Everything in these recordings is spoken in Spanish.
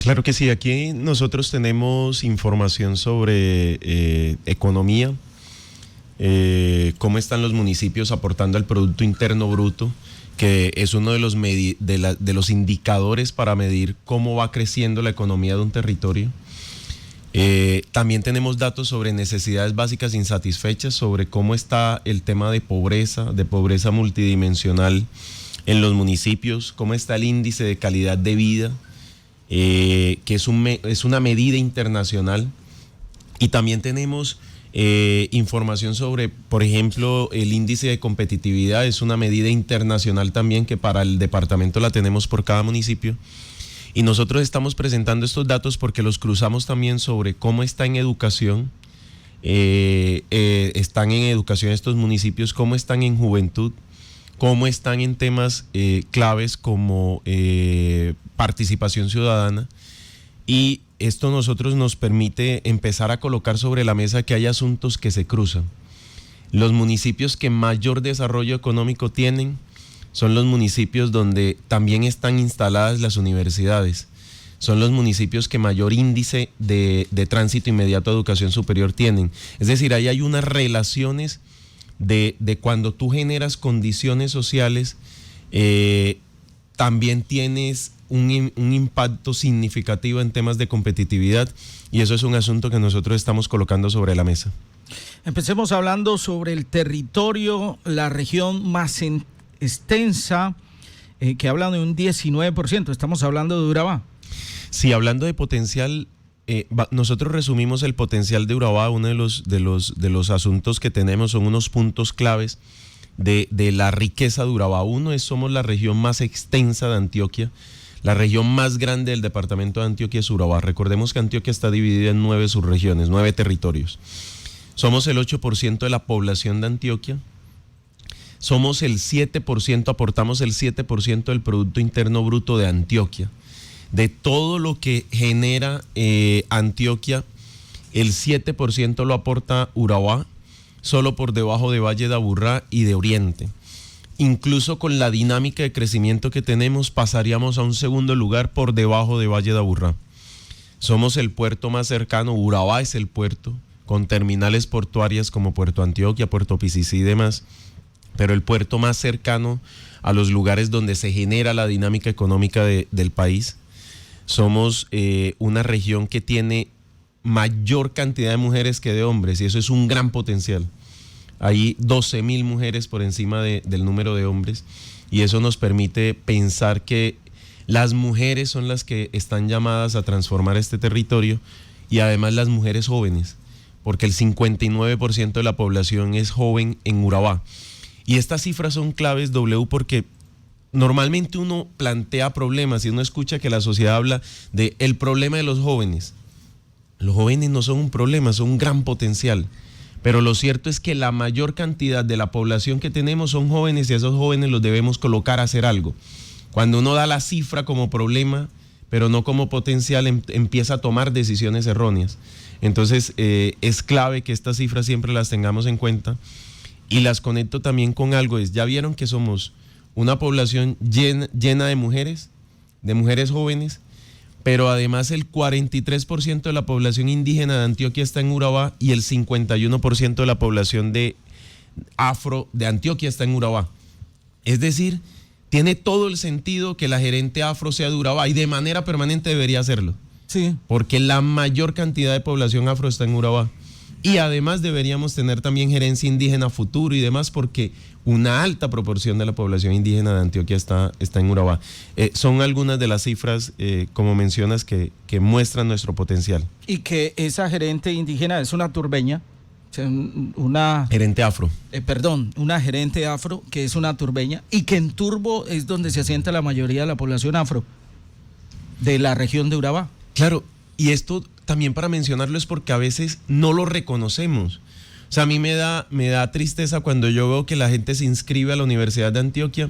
Claro que sí, aquí nosotros tenemos información sobre economía, cómo están los municipios aportando al Producto Interno Bruto, que es uno de de los indicadores para medir cómo va creciendo la economía de un territorio. También tenemos datos sobre necesidades básicas insatisfechas, sobre cómo está el tema de pobreza multidimensional en los municipios, cómo está el índice de calidad de vida, que es una medida internacional. Y también tenemos información sobre, por ejemplo, el índice de competitividad, es una medida internacional también que para el departamento la tenemos por cada municipio. Y nosotros estamos presentando estos datos porque los cruzamos también sobre cómo está en educación, están en educación estos municipios, cómo están en juventud, cómo están en temas claves como participación ciudadana. Y esto a nosotros nos permite empezar a colocar sobre la mesa que hay asuntos que se cruzan. Los municipios que mayor desarrollo económico tienen son los municipios donde también están instaladas las universidades. Son los municipios que mayor índice de tránsito inmediato a educación superior tienen. Es decir, ahí hay unas relaciones de cuando tú generas condiciones sociales, también tienes un impacto significativo en temas de competitividad, y eso es un asunto que nosotros estamos colocando sobre la mesa. Empecemos hablando sobre el territorio, la región más extensa, que hablan de un 19%, estamos hablando de Urabá. Sí, hablando de potencial, nosotros resumimos el potencial de Urabá. Uno de los asuntos que tenemos son unos puntos claves de la riqueza de Urabá. Uno es, somos la región más extensa de Antioquia. La región más grande del departamento de Antioquia es Urabá. Recordemos que Antioquia está dividida en 9 subregiones, 9 territorios. Somos el 8% de la población de Antioquia. Somos el 7%, aportamos el 7% del Producto Interno Bruto de Antioquia. De todo lo que genera Antioquia, el 7% lo aporta Urabá, solo por debajo de Valle de Aburrá y de Oriente. Incluso con la dinámica de crecimiento que tenemos, pasaríamos a un segundo lugar por debajo de Valle de Aburrá. Somos el puerto más cercano, Urabá es el puerto, con terminales portuarias como Puerto Antioquia, Puerto Picicí y demás, pero el puerto más cercano a los lugares donde se genera la dinámica económica del país. Somos una región que tiene mayor cantidad de mujeres que de hombres, y eso es un gran potencial. Hay 12.000 mujeres por encima del número de hombres, y eso nos permite pensar que las mujeres son las que están llamadas a transformar este territorio, y además las mujeres jóvenes, porque el 59% de la población es joven en Urabá. Y estas cifras son claves, W, porque normalmente uno plantea problemas y uno escucha que la sociedad habla de el problema de los jóvenes. Los jóvenes no son un problema, son un gran potencial. Pero lo cierto es que la mayor cantidad de la población que tenemos son jóvenes, y a esos jóvenes los debemos colocar a hacer algo. Cuando uno da la cifra como problema, pero no como potencial, empieza a tomar decisiones erróneas. Entonces es clave que estas cifras siempre las tengamos en cuenta, y las conecto también con algo. Ya vieron que somos una población llena de mujeres jóvenes, pero además el 43% de la población indígena de Antioquia está en Urabá, y el 51% de la población de afro de Antioquia está en Urabá. Es decir, tiene todo el sentido que la gerente afro sea de Urabá, y de manera permanente debería hacerlo. Sí. Porque la mayor cantidad de población afro está en Urabá. Y además deberíamos tener también gerencia indígena futuro y demás, porque una alta proporción de la población indígena de Antioquia está en Urabá. Son algunas de las cifras, como mencionas, que muestran nuestro potencial. Y que esa gerente indígena es una turbeña, una gerente afro. Una gerente afro que es una turbeña, y que en Turbo es donde se asienta la mayoría de la población afro de la región de Urabá. Claro, y esto también para mencionarlo es porque a veces no lo reconocemos. O sea, a mí me da tristeza cuando yo veo que la gente se inscribe a la Universidad de Antioquia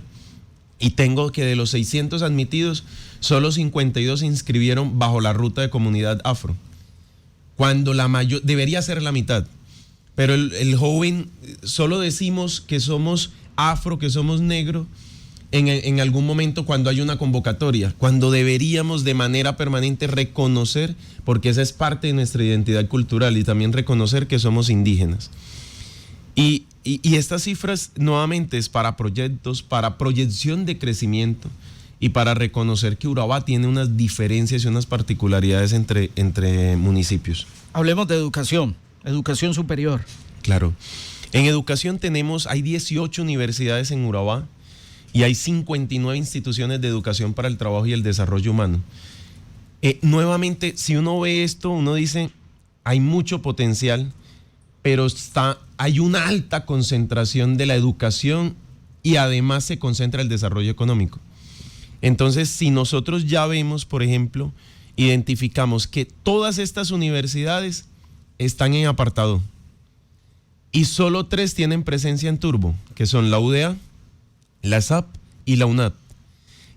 y tengo que de los 600 admitidos, solo 52 se inscribieron bajo la ruta de comunidad afro. Cuando la mayor, debería ser la mitad. Pero el joven, solo decimos que somos afro, que somos negro, en algún momento cuando hay una convocatoria, cuando deberíamos de manera permanente reconocer, porque esa es parte de nuestra identidad cultural, y también reconocer que somos indígenas. Y estas cifras nuevamente es para proyectos, para proyección de crecimiento y para reconocer que Urabá tiene unas diferencias y unas particularidades entre municipios. Hablemos de educación superior. Claro. En educación hay 18 universidades en Urabá y hay 59 instituciones de educación para el trabajo y el desarrollo humano. Nuevamente, si uno ve esto, uno dice, hay mucho potencial, pero hay una alta concentración de la educación y además se concentra el desarrollo económico. Entonces, si nosotros ya vemos, por ejemplo, identificamos que todas estas universidades están en apartado y solo 3 tienen presencia en Turbo, que son la UDA, la SAP y la UNAD.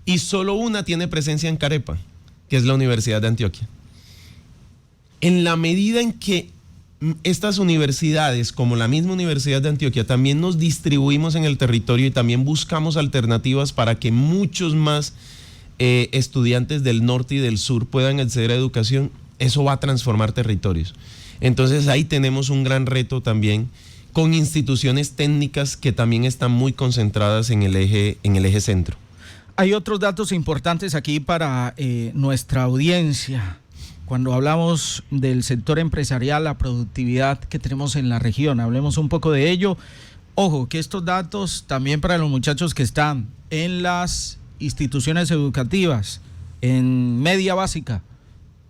Y solo una tiene presencia en Carepa, que es la Universidad de Antioquia. En la medida en que estas universidades, como la misma Universidad de Antioquia, también nos distribuimos en el territorio y también buscamos alternativas para que muchos más estudiantes del norte y del sur puedan acceder a educación, eso va a transformar territorios. Entonces ahí tenemos un gran reto también con instituciones técnicas que también están muy concentradas en el eje centro. Hay otros datos importantes aquí para nuestra audiencia. Cuando hablamos del sector empresarial, la productividad que tenemos en la región, hablemos un poco de ello. Ojo, que estos datos también para los muchachos que están en las instituciones educativas, en media básica,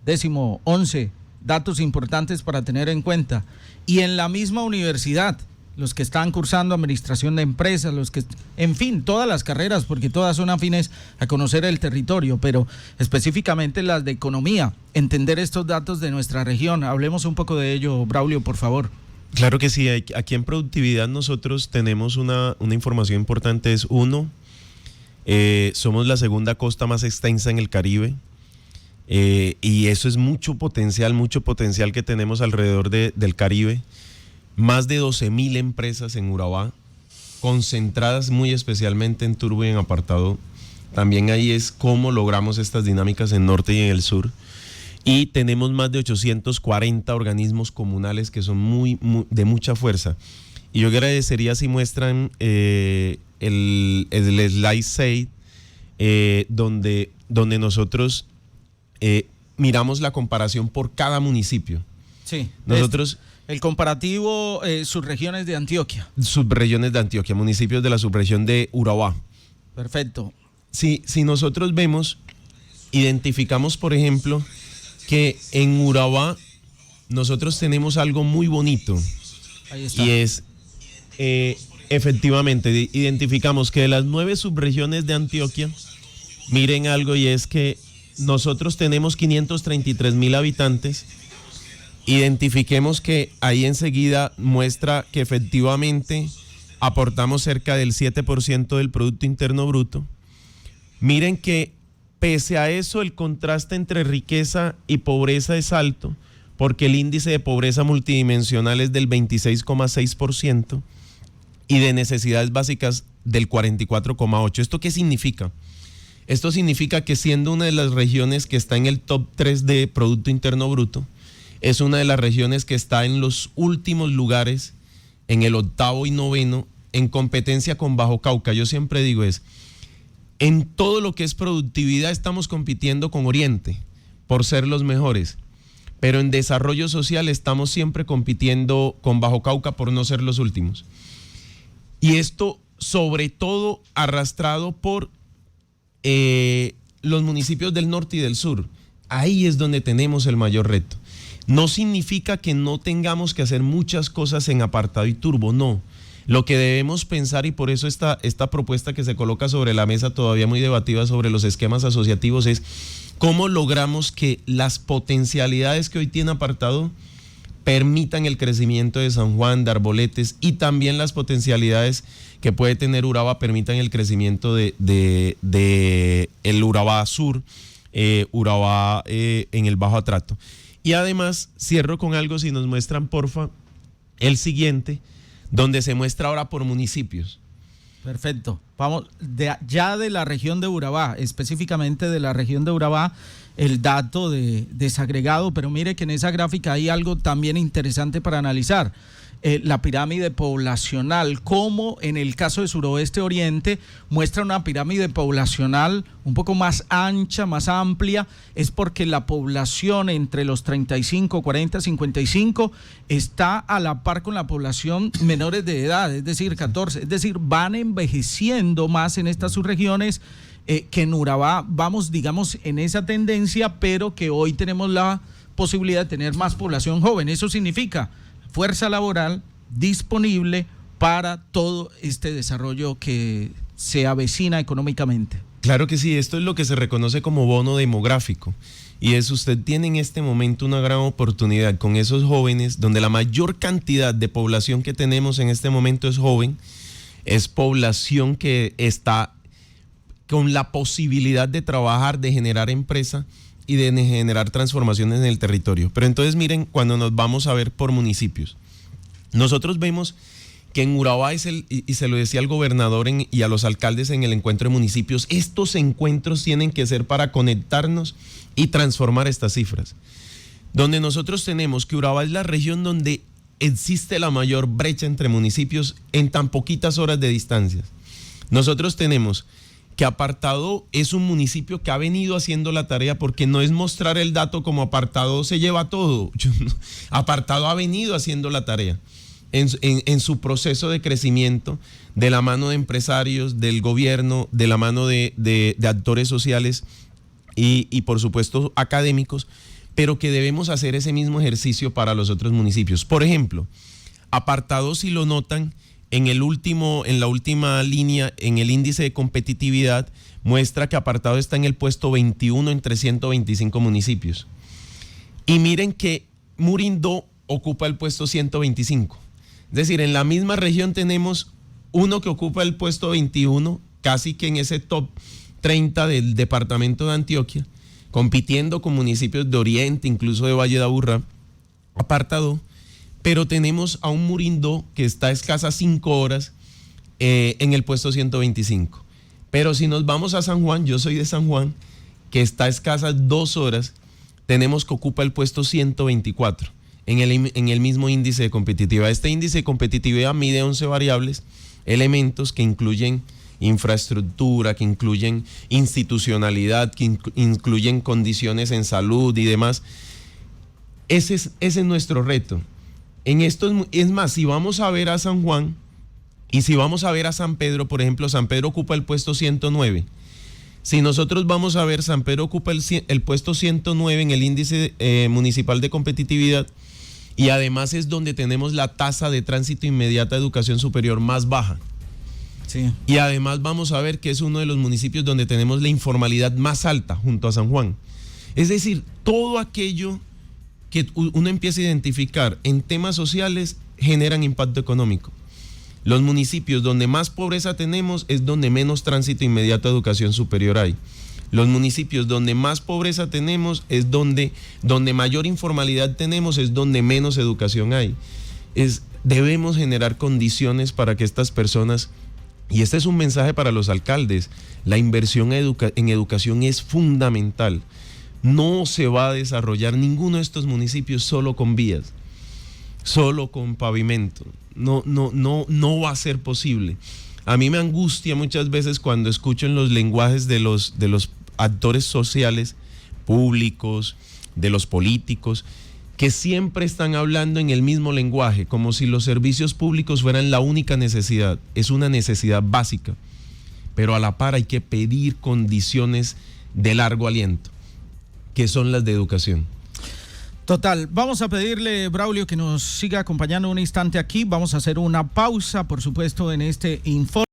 10º, 11, datos importantes para tener en cuenta. Y en la misma universidad, los que están cursando administración de empresas, en fin, todas las carreras, porque todas son afines a conocer el territorio, pero específicamente las de economía, entender estos datos de nuestra región. Hablemos un poco de ello, Braulio, por favor. Claro que sí, aquí en productividad nosotros tenemos una información importante, es somos la segunda costa más extensa en el Caribe. Y eso es mucho potencial que tenemos alrededor del Caribe. Más de 12.000 empresas en Urabá, concentradas muy especialmente en Turbo y en Apartado. También ahí es cómo logramos estas dinámicas en norte y en el sur. Y tenemos más de 840 organismos comunales que son de mucha fuerza. Y yo agradecería si muestran el slide 6, donde nosotros miramos la comparación por cada municipio. Sí. Nosotros... El comparativo, subregiones de Antioquia. Subregiones de Antioquia, municipios de la subregión de Urabá. Perfecto. Si nosotros vemos, identificamos, por ejemplo, que en Urabá nosotros tenemos algo muy bonito. Ahí está. Y es, efectivamente, identificamos que de las 9 subregiones de Antioquia, miren algo, y es que nosotros tenemos 533,000 habitantes. Identifiquemos que ahí enseguida muestra que efectivamente aportamos cerca del 7% del Producto Interno Bruto. Miren que pese a eso el contraste entre riqueza y pobreza es alto, porque el índice de pobreza multidimensional es del 26,6% y de necesidades básicas del 44,8%. ¿Esto qué significa? Esto significa que siendo una de las regiones que está en el top 3 de Producto Interno Bruto, es una de las regiones que está en los últimos lugares, en el 8º y 9º, en competencia con Bajo Cauca. Yo siempre digo en todo lo que es productividad estamos compitiendo con Oriente por ser los mejores, pero en desarrollo social estamos siempre compitiendo con Bajo Cauca por no ser los últimos. Y esto sobre todo arrastrado por los municipios del norte y del sur. Ahí es donde tenemos el mayor reto. No significa que no tengamos que hacer muchas cosas en Apartado y Turbo, no. Lo que debemos pensar, y por eso esta propuesta que se coloca sobre la mesa todavía muy debatida sobre los esquemas asociativos, es cómo logramos que las potencialidades que hoy tiene Apartado permitan el crecimiento de San Juan, de Arboletes, y también las potencialidades que puede tener Urabá permitan el crecimiento de el Urabá Sur, Urabá en el Bajo Atrato. Y además, cierro con algo, si nos muestran, porfa, el siguiente, donde se muestra ahora por municipios. Perfecto. Vamos, ya de la región de Urabá, específicamente de la región de Urabá, el dato desagregado, pero mire que en esa gráfica hay algo también interesante para analizar. La pirámide poblacional, como en el caso de Suroeste Oriente, muestra una pirámide poblacional un poco más ancha, más amplia, es porque la población entre los 35, 40, 55 está a la par con la población menores de edad, es decir, 14, es decir, van envejeciendo más en estas subregiones que en Urabá. Vamos, digamos, en esa tendencia, pero que hoy tenemos la posibilidad de tener más población joven. Eso significa fuerza laboral disponible para todo este desarrollo que se avecina económicamente. Claro que sí, esto es lo que se reconoce como bono demográfico. Y es, usted tiene en este momento una gran oportunidad con esos jóvenes, donde la mayor cantidad de población que tenemos en este momento es joven, es población que está con la posibilidad de trabajar, de generar empresa y de generar transformaciones en el territorio. Pero entonces miren, cuando nos vamos a ver por municipios, nosotros vemos que en Urabá y se lo decía al gobernador y a los alcaldes en el encuentro de municipios, estos encuentros tienen que ser para conectarnos y transformar estas cifras. Donde nosotros tenemos que Urabá es la región donde existe la mayor brecha entre municipios en tan poquitas horas de distancia. Nosotros tenemos que Apartadó es un municipio que ha venido haciendo la tarea, porque no es mostrar el dato como Apartadó se lleva todo. Apartadó ha venido haciendo la tarea en su proceso de crecimiento, de la mano de empresarios, del gobierno, de la mano de actores sociales y por supuesto académicos, pero que debemos hacer ese mismo ejercicio para los otros municipios. Por ejemplo, Apartadó, si lo notan, en la última línea, en el índice de competitividad, muestra que Apartadó está en el puesto 21 entre 125 municipios. Y miren que Murindó ocupa el puesto 125. Es decir, en la misma región tenemos uno que ocupa el puesto 21, casi que en ese top 30 del departamento de Antioquia, compitiendo con municipios de Oriente, incluso de Valle de Aburrá, Apartadó. Pero tenemos a un Murindó que está a escasas 5 horas en el puesto 125. Pero si nos vamos a San Juan, yo soy de San Juan, que está a escasas 2 horas, tenemos que ocupa el puesto 124 en el mismo índice de competitividad. Este índice de competitividad mide 11 variables, elementos que incluyen infraestructura, que incluyen institucionalidad, que incluyen condiciones en salud y demás. Ese es nuestro reto. En esto es más, si vamos a ver a San Juan y si vamos a ver a San Pedro, por ejemplo, San Pedro ocupa el puesto 109. Si nosotros vamos a ver, San Pedro ocupa el puesto 109 en el índice municipal de competitividad, y además es donde tenemos la tasa de tránsito inmediata a educación superior más baja. Sí. Y además vamos a ver que es uno de los municipios donde tenemos la informalidad más alta junto a San Juan. Es decir, todo aquello que uno empieza a identificar en temas sociales generan impacto económico. Los municipios donde más pobreza tenemos es donde menos tránsito inmediato a educación superior hay. Los municipios donde más pobreza tenemos es donde mayor informalidad tenemos, es donde menos educación hay. Debemos generar condiciones para que estas personas, y este es un mensaje para los alcaldes, la inversión en educación es fundamental. No se va a desarrollar ninguno de estos municipios solo con vías, solo con pavimento. No va a ser posible. A mí me angustia muchas veces cuando escucho en los lenguajes de los actores sociales, públicos, de los políticos, que siempre están hablando en el mismo lenguaje, como si los servicios públicos fueran la única necesidad. Es una necesidad básica, pero a la par hay que pedir condiciones de largo aliento, que son las de educación. Total, vamos a pedirle, Braulio, que nos siga acompañando un instante aquí. Vamos a hacer una pausa, por supuesto, en este informe.